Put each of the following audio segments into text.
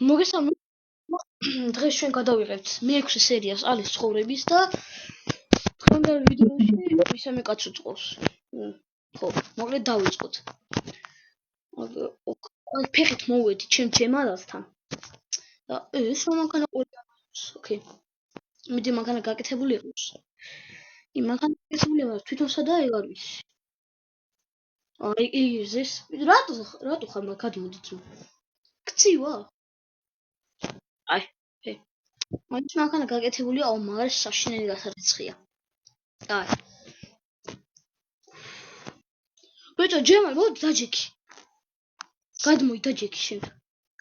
მოგესალმებით. დღეს ჩვენ გადავიღებთ მე-6 სერიას ალის ცხოვრების და დღევანდელ ვიდეოში მესამე კაცი წყავს. ხო, მოკლედ დავიწყოთ. ფეხით მოვედი ჩემ ჯემალასთან. და ეს მანქანა ყოლავს. ოკეი. მიდი მანქანა გაკეთებული იყოს. მანქანა გაკეთებული არის თვითონ სადაა ეგ არ ვიცი. აი ეს რატო ხარ მაგადმოდით? ქცივა? აი, მაინც მანქანა გაკეთებულია, მაგრამ საშინელი გასარიცხია. აი. ბიჭო, ჯემალ, მოდი დაჯექი. გადმოი დაჯექი შენ.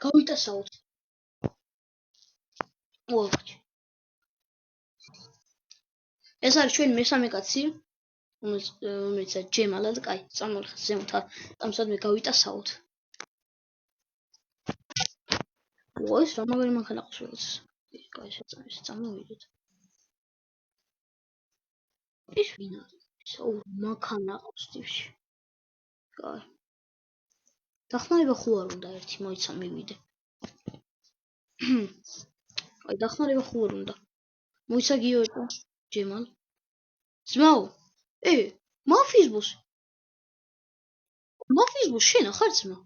გავიტასაოთ. ვაჩ. ეს არის ჩვენი მესამე კაცი. რომელიც ჯემალა და კაი, წამოხეს ზემოთ. ამ სადმე გავიტასაოთ. ეს რა მაგარი მანქანა ყავს რაღაც. კაი, წამოვიდეთ. ის ვინ არის? მანქანა ყავს ტიპში. კაი. დახმარება ხო არ უნდა ერთი მოიცა მივიდე. აი დახმარება ხო არ უნდა. მოიცა გიოჭო, ჯემალ. ძმაო, მაფიის ბოსი. მაფიის ბოსი შენა ხარ ძმა?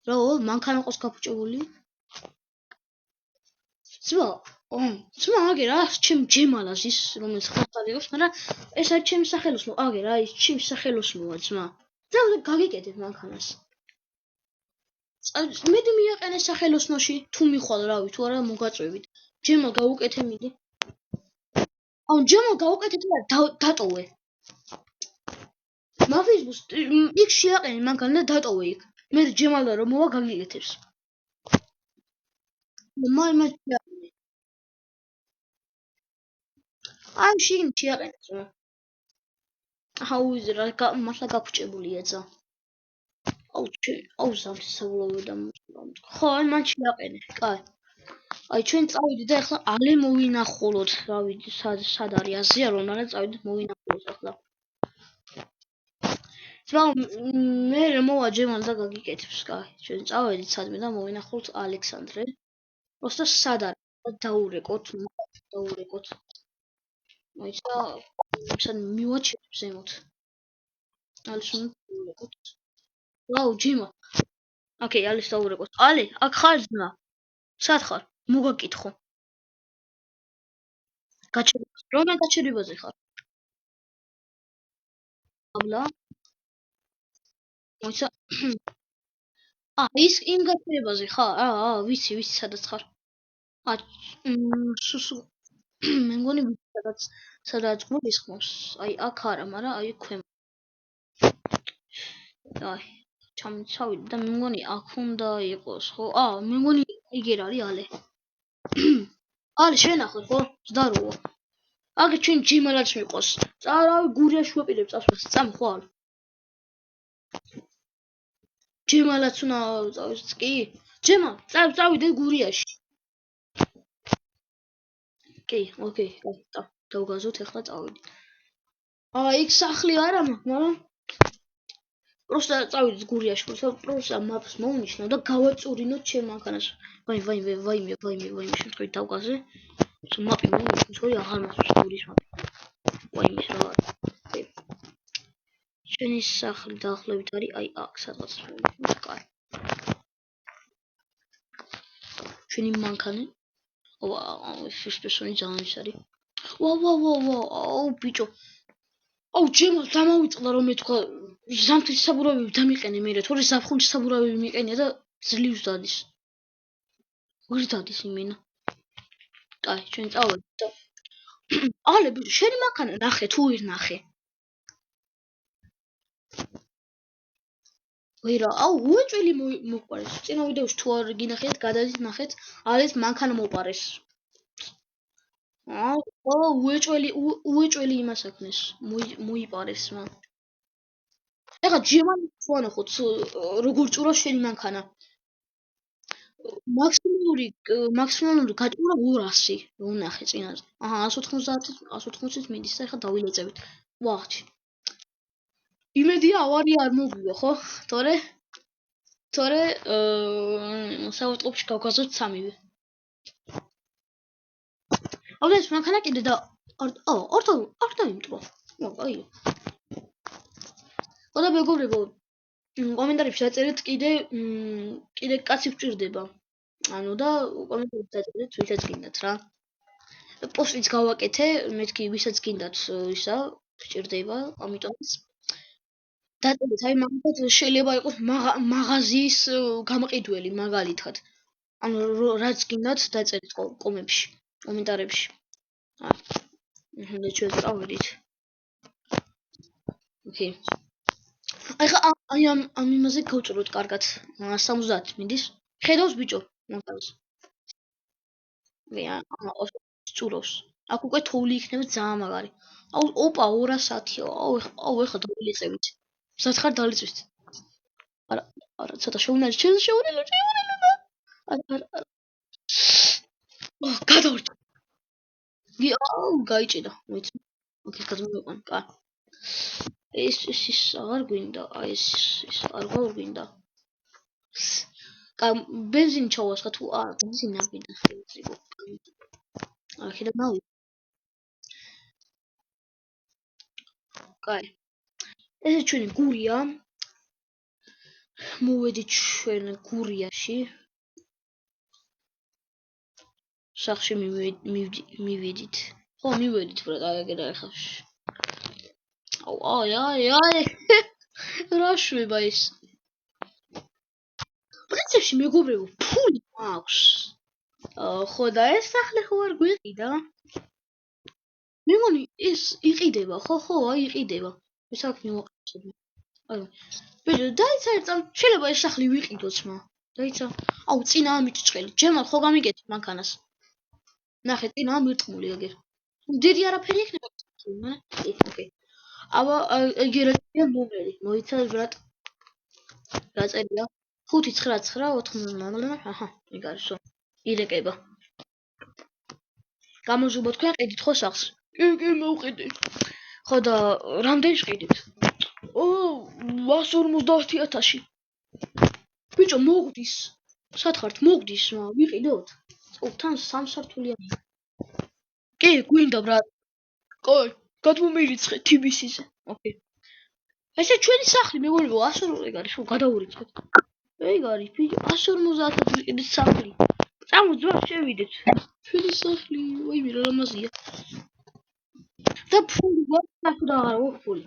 რა, მანქანა ყავს გაფუჭებული? ძმა, აგერ რა, ჩემ ჯემალას ის რომელიც ხარწადებს, მაგრამ ეს არის ჩემი სახელოსნო. აგერ რა, ის ჩემი სახელოსნოა ძმა. ძმა, გაგიკეთებ მანქანას. მედი მიაყენე სახელოსნოში, თუ მიხვალ რავი, თუ არა მოგაწვევით. ჯემალ გაუკეთე მიდი. ჯემალ გაუკეთე და დატოვე. მაფიის ბოს იქ შეაყენე მანქანა და დატოვე იქ. მე ჯემალდა რომ მოვა გაგიკეთებს. მამა შეაყენე. აი შინ შეაყენე ძმა. აუზი რა მართლა გაფუჭებულია ძა. აუ სამსავლოვე და ხო, აი მან შეაყენე. კაი. აი ჩვენ წავიდით და ახლა ალე მოვინახულოთ, რავი, სად არის აზია რომ არა წავიდით მოვინახულოთ ახლა. ძმა, მე მოვა ჯემალ და გაგიკეთებს, კაი. ჩვენ წავედით სადმე და მოვინახულოთ ალექსანდრე. просто სად არის? დაურეკოთ. მოიცა, სად მივაჩერებ ზემოთ. ალის მოვიკოთ. ვაუ, ჯემა. ოკეი, ალის დაურეკოთ. ალი, აქ ხარ ძმა? სად ხარ? მოგაკითხო. გაჩერება. რომელ გაჩერებაზე ხარ? აბლა. მოიცა. ის იმ გაჩერებაზე ხარ? ვიცი, სადაც ხარ. სუსუ. მე მგონი სადაც გულის ხმობს. აი აქ არა, მაგრამ აი ქვემო. აი, ჩამცავიდე და მე მგონი აქ უნდა იყოს, ხო? მე მგონი იგერ არის ალე. ალი შენახოთ, ხო? ზდაროა. აგ ჩვენ ჯიმალაც მიყოს. რავი, გურიაში ვაპირებ წასვლას, წამი ხვალ. ჯემალაც უნდა წავიდეთ კი? ჯემალ, წავიდე გურიაში. კი, ოკეი, დავგაზოთ ახლა წავიდით. იქ სახლი არა, მაგრამ просто წავიდეთ გურიაში, просто maps მოვნიშნო და გავაწურინოთ ჩემ მანქანას. ვაიმე, შემთხვევით დავგაზე. მაპი მოვნიშნო, თორე აღარ მახსოვს გურის მაპი. ვაიმე რა არის. ჩვენი სახლი დაახლოებით არის აი აქ სადღაც. კაი. ჩვენი მანქანა. ფიშპესონი ძალიან ის არის. ვაუ, ბიჭო. ჯემალ დამავიწყდა რომ მე თქვა ზამთრის საბურავები დამიყენე მე, თორე ზაფხულის საბურავები მიყენია და ძლივს დადის. ვერ დადის იმენა. კაი, ჩვენ წავედით და ალე ბიჭო, შენი მანქანა ნახე თუ ვერ ნახე? ვერა, უეჭველი მოყარეს. წინა ვიდეოში თუ არ გინახეთ, გადადით ნახეთ, ალეს მანქანა მოპარეს. უეჭველი იმას აკნეს, მოიპარეს მან. ეხლა ჯემალ ვანახოთ, როგორ ჭურავს შენი მანქანა. მაქსიმალური გაჭურა 200. ვნახე წინაზე. 180-ით მიდის და ეხლა დავილეწებით. ვაჩ. იმედია ავარია არ მოგვიო, ხო? თორე თორე საავადმყოფოში გავგაზოთ 3-ვე. აუდენს მანქანა კიდე და ორთო იმტყვა. აიო. ოდა მეგობრებო, კომენტარებში დაწერეთ კიდე კაცი ვჭირდება. ანუ და კომენტარებში დაწერეთ ვისაც გინდათ რა. პოსტიც გავაკეთე, მეთქი ვისაც გინდათ ისა ვჭირდება, ამიტომაც დაწერეთ, აი მაგალითად შეიძლება იყოს მაღაზიის გამყიდველი მაგალითად. ანუ რაც გინდათ დაწერეთ კომენტებში, კომენტარებში. და ჩვენ წავედით. ოკეი. აი ამ იმაზე გავჭროთ კარგად. 70 მიდის. ხედავს ბიჭო, მაგას. წურავს. აქ უკვე თოვლი იქნება ძალიან მაგარი. ოპა 210-ია. ეხლა თოვლი წევით. სათხარ დალიწვით. არა, ცოტა შეუნელო. გადავრჩა. გაიჭიდა, მოიცა. ოკეი, გადმოვიყვან. კა. ეს აღარ გვინდა, აი ეს აღარ გვინდა. ბენზინი ჩავასხა თუ ბენზინი არ გვინდა. აქედან ნავი. კაი. ეს ჩვენი გურია. მოვედით ჩვენ გურიაში. სახში მივედით. ხო, მივედით, ბრატ, აგერა ახლა. აი. რა შვება ეს? პრინციპში მეგობრებო, ფული მაქვს. ხო და ეს სახლი ხო არ გვიყიდა? მე მგონი ეს იყიდება, ხო, აი იყიდება. ეს აქ მივაყენებ. აი. ბიჭო, დაიცა ერთ წამს, შეიძლება ეს სახლი ვიყიდოც მა. დაიცა. წინა ამიჭჭელი. ჯერმალ ხო გამიგეთ მანქანას. ნახე, წინა მირტმული აგერ. დიდი არაფერი იქნება. ოკეი. აბა ეგერია ნომერი. მოიცა ბრატ. გაწერია 599 აჰა, ეგ არის. ირეკება. გამოზუბოთ თქვენ ყიდით ხო სახს? კი, მოვყიდე. ხო და რამდენს ყიდით? 150.000-ში. ბიჭო, მოგდის. სათხართ მოგდის, ვიყიდოთ. თან სამსართულიანი. კი, გვინდა ბრატ. კაი, გადმომირიცხე TBC-ზე. ოკეი. ესე ჩვენი სახლი მეგობრებო 100 ეგ არის, გადავურიცხეთ. ეგ არის, ბიჭო, 150.000 ვიყიდეთ სახლი. წამოძვა შევიდეთ. ჩვენი სახლი, ვაიმე რა ლამაზია. და ფული გვაქვს და აღარ გვაქვს ფული.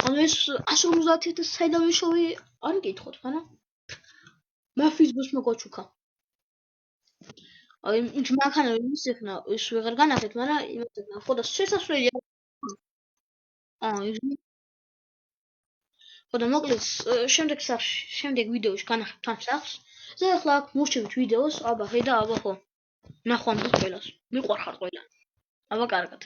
ანუ ეს 150.000 საიდან ვიშოვი არ გითხოთ, ხანა? მაფიის ბოსმა გვაჩუქა. აი, მანქანა ის ეხნა, ის ვეღარ განახეთ, მაგრამ იმას ეხნა, ხო და შესასვლელია. ხო და მოკლედ შემდეგ ვიდეოში განახეთ თან სახლს. და ახლა აქ მოვშევით ვიდეოს, აბა ხედა, აბა ხო. ნახვამდის ყველას. მიყვარხარ ყველა. აბა კარგად.